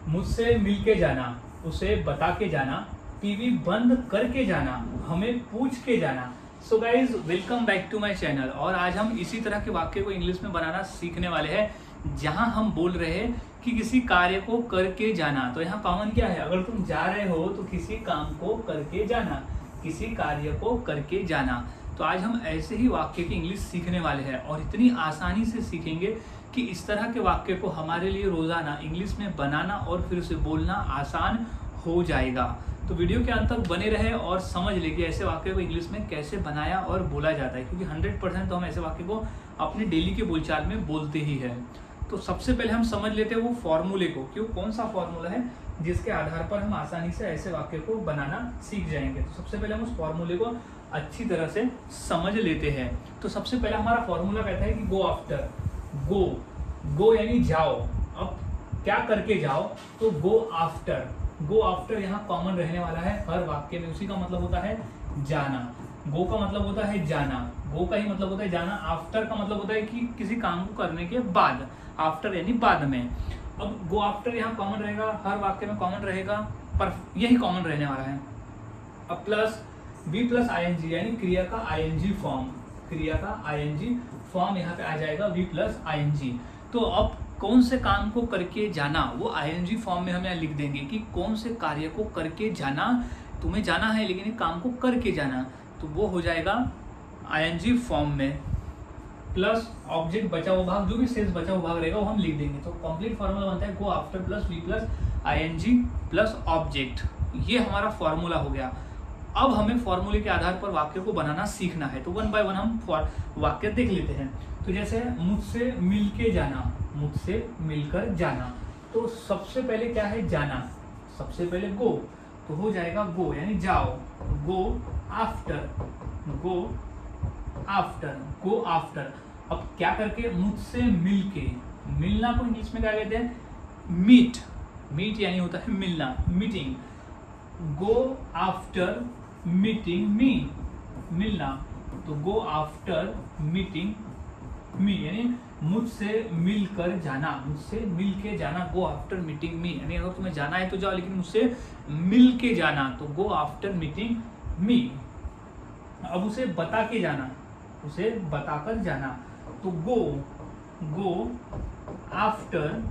मुझसे मिल के जाना, उसे बता के जाना, टीवी बंद करके जाना, हमें पूछ के जाना। So guys welcome back to my channel. और आज हम इसी तरह के वाक्य को इंग्लिश में बनाना सीखने वाले हैं, जहां हम बोल रहे हैं कि किसी कार्य को करके जाना। तो यहाँ कॉमन क्या है, अगर तुम जा रहे हो तो किसी काम को करके जाना, किसी कार्य को करके जाना। तो आज हम ऐसे ही वाक्य की इंग्लिश सीखने वाले हैं और इतनी आसानी से सीखेंगे कि इस तरह के वाक्य को हमारे लिए रोजाना इंग्लिश में बनाना और फिर उसे बोलना आसान हो जाएगा। तो वीडियो के अंत तक बने रहे और समझ ले कि ऐसे वाक्य को इंग्लिश में कैसे बनाया और बोला जाता है, क्योंकि 100% तो हम ऐसे वाक्य को अपने डेली के बोलचाल में बोलते ही है। तो सबसे पहले हम समझ लेते हैं वो फॉर्मूले को, क्यों, कौन सा फॉर्मूला है जिसके आधार पर हम आसानी से ऐसे वाक्य को बनाना सीख जाएंगे। तो सबसे पहले हम उस फॉर्मूले को अच्छी तरह से समझ लेते हैं। तो सबसे पहला हमारा फॉर्मूला कहता है कि गो आफ्टर। गो यानी जाओ। अब क्या करके जाओ, तो गो आफ्टर। गो आफ्टर यहाँ कॉमन रहने वाला है हर वाक्य में। उसी का मतलब होता है जाना। गो का मतलब होता है जाना, गो का ही मतलब होता है जाना। आफ्टर का मतलब होता है कि किसी काम को करने के बाद, आफ्टर यानी बाद में। अब गो आफ्टर यहाँ कॉमन रहेगा, हर वाक्य में कॉमन रहेगा, पर यही कॉमन रहने वाला है। अब प्लस वी प्लस आईएनजी यानी क्रिया का आईएनजी फॉर्म, क्रिया का आईएनजी फॉर्म यहाँ पे आ जाएगा वी प्लस आईएनजी। तो अब कौन से काम को करके जाना, वो आईएनजी फॉर्म में हम यहाँ लिख देंगे कि कौन से कार्य को करके जाना। तुम्हें जाना है लेकिन एक काम को करके जाना, तो वो हो जाएगा आईएनजी फॉर्म में। प्लस ऑब्जेक्ट बचा हुआ भाग, जो भी शेष बचा हुआ भाग रहेगा वो हम लिख देंगे। तो कंप्लीट फॉर्मूला बनता है go after plus V plus ING plus object. ये हमारा फॉर्मूला हो गया। अब हमें फॉर्मूले के आधार पर वाक्य को बनाना सीखना है। तो वन बाय वन हम वाक्य देख लेते हैं। तो जैसे मुझसे मिल के जाना, मुझसे मिलकर जाना। तो सबसे पहले क्या है, जाना। सबसे पहले गो, तो हो जाएगा गो यानी जाओ। Go after, go after, go after. अब क्या करके, मुझसे मिल के। मिलना को इंग्लिश में क्या कहते हैं, मीट। मीट यानी होता है मिलना, मीटिंग। गो आफ्टर मीटिंग मी, मिलना। तो गो आफ्टर मीटिंग मी यानी मुझसे मिलकर जाना, मुझसे मिल के जाना। गो आफ्टर मीटिंग मी यानी अगर तुम्हें जाना है तो जाओ, लेकिन मुझसे मिल के जाना, तो गो आफ्टर मीटिंग मी। अब उसे बता के जाना, उसे बताकर जाना, तो go after,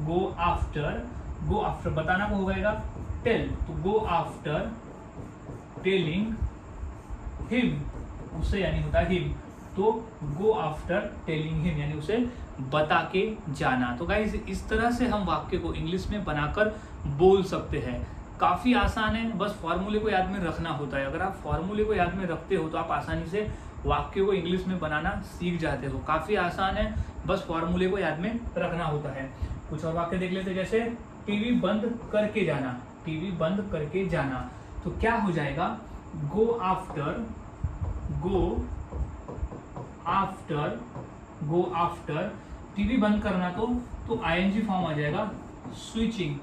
go after, go after बताना को हो जाएगा टेल, तो गो आफ्टर टेलिंग हिम, उसे यानी होता है हिम। तो गो आफ्टर टेलिंग हिम यानी उसे बता के जाना। तो गाइस इस तरह से हम वाक्य को इंग्लिश में बनाकर बोल सकते हैं। काफ़ी आसान है, बस फॉर्मूले को याद में रखना होता है। अगर आप फॉर्मूले को याद में रखते हो तो आप आसानी से वाक्य को इंग्लिश में बनाना सीख जाते हो। काफ़ी आसान है, बस फॉर्मूले को याद में रखना होता है। कुछ और वाक्य देख लेते हैं, जैसे टीवी बंद करके जाना, टीवी बंद करके जाना। तो क्या हो जाएगा, go after, go after, go after TV बंद करना, तो आईएनजी फॉर्म आ जाएगा switching,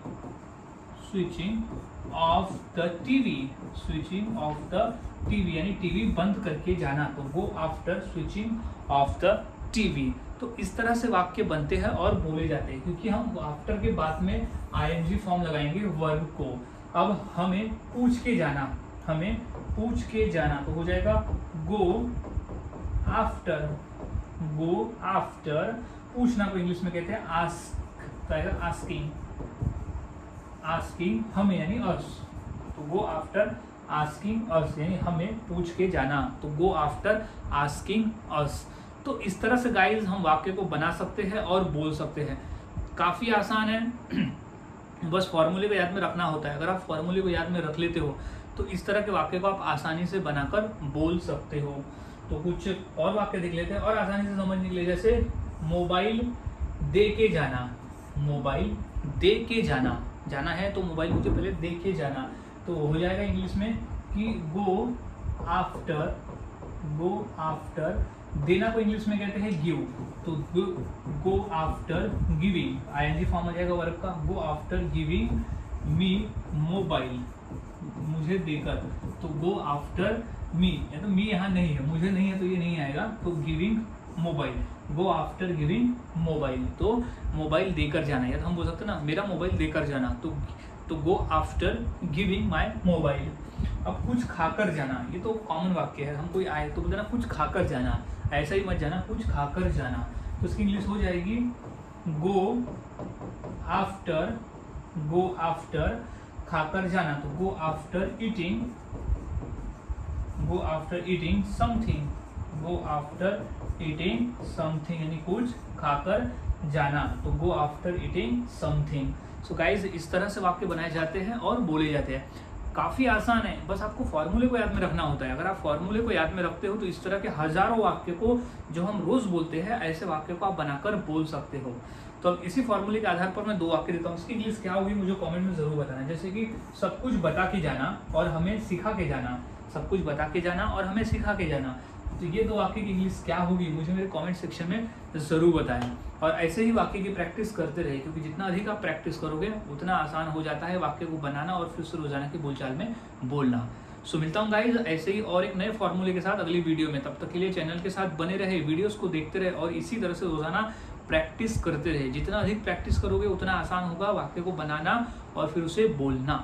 switching off the TV, switching off the TV यानी टीवी बंद करके जाना। तो go after switching off the TV. तो इस तरह से वाक्य बनते हैं और बोले जाते हैं, क्योंकि हम आफ्टर के बाद में आईएनजी फॉर्म लगाएंगे वर्ब को। अब हमें पूछ के जाना, हमें पूछ के जाना, तो हो जाएगा गो आफ्टर, गो आफ्टर। पूछना को इंग्लिश में कहते हैं आस्क, तो आएगा आस्किंग, आस्किंग हमें यानी अस, तो गो आफ्टर आस्किंग अस यानी हमें पूछ के जाना, तो गो आफ्टर आस्किंग अस। तो इस तरह से गाइस हम वाक्य को बना सकते हैं और बोल सकते हैं। काफ़ी आसान है, बस फॉर्मूले को याद में रखना होता है। अगर आप फॉर्मूले को याद में रख लेते हो तो इस तरह के वाक्य को आप आसानी से बनाकर बोल सकते हो। तो कुछ और वाक्य देख लेते हैं और आसानी से समझने के लिए, जैसे मोबाइल दे के जाना, मोबाइल दे के जाना, जाना है तो मोबाइल मुझे पहले दे के जाना। तो हो जाएगा इंग्लिश में कि गो आफ्टर, गो आफ्टर देना को इंग्लिश में कहते हैं गिव, तो go after giving, ING form आ जाएगा वर्ब का, go after giving me mobile, मुझे देकर। तो गो आफ्टर मी, या तो मी यहाँ नहीं है, मुझे नहीं है तो ये नहीं आएगा, तो गिविंग मोबाइल, गो आफ्टर गिविंग मोबाइल, तो मोबाइल देकर जाना, या तो हम बोल सकते हैं ना मेरा मोबाइल देकर जाना, तो go after giving my mobile. अब कुछ खाकर जाना, ये तो कॉमन वाक्य है, हम कोई आए तो बोलते ना कुछ खाकर जाना, ऐसा ही मत जाना, कुछ खाकर जाना, तो इसकी इंग्लिश हो जाएगी गो आफ्टर खाकर जाना, तो go after eating something, go after eating something यानी कुछ खाकर जाना, तो go after eating something. So guys इस तरह से वाक्य बनाए जाते हैं और बोले जाते हैं। काफ़ी आसान है, बस आपको फॉर्मूले को याद में रखना होता है। अगर आप फॉर्मूले को याद में रखते हो तो इस तरह के हजारों वाक्य को, जो हम रोज बोलते हैं, ऐसे वाक्य को आप बनाकर बोल सकते हो। तो अब इसी फॉर्मूले के आधार पर मैं 2 वाक्य देता हूँ, इसकी इंग्लिश क्या होगी मुझे कमेंट में जरूर बताना। जैसे कि सब कुछ बता के जाना और हमें सिखा के जाना, सब कुछ बता के जाना और हमें सिखा के जाना, तो ये 2 वाक्य की इंग्लिश क्या होगी मुझे मेरे कमेंट सेक्शन में ज़रूर बताएं। और ऐसे ही वाक्य की प्रैक्टिस करते रहे, क्योंकि जितना अधिक आप प्रैक्टिस करोगे उतना आसान हो जाता है वाक्य को बनाना और फिर से रोजाना की बोलचाल में बोलना। सो मिलता हूँ गाइज ऐसे ही और एक नए फॉर्मूले के साथ अगली वीडियो में। तब तक के लिए चैनल के साथ बने रहे, वीडियोस को देखते रहे और इसी तरह से रोजाना प्रैक्टिस करते रहे। जितना अधिक प्रैक्टिस करोगे उतना आसान होगा वाक्य को बनाना और फिर उसे बोलना।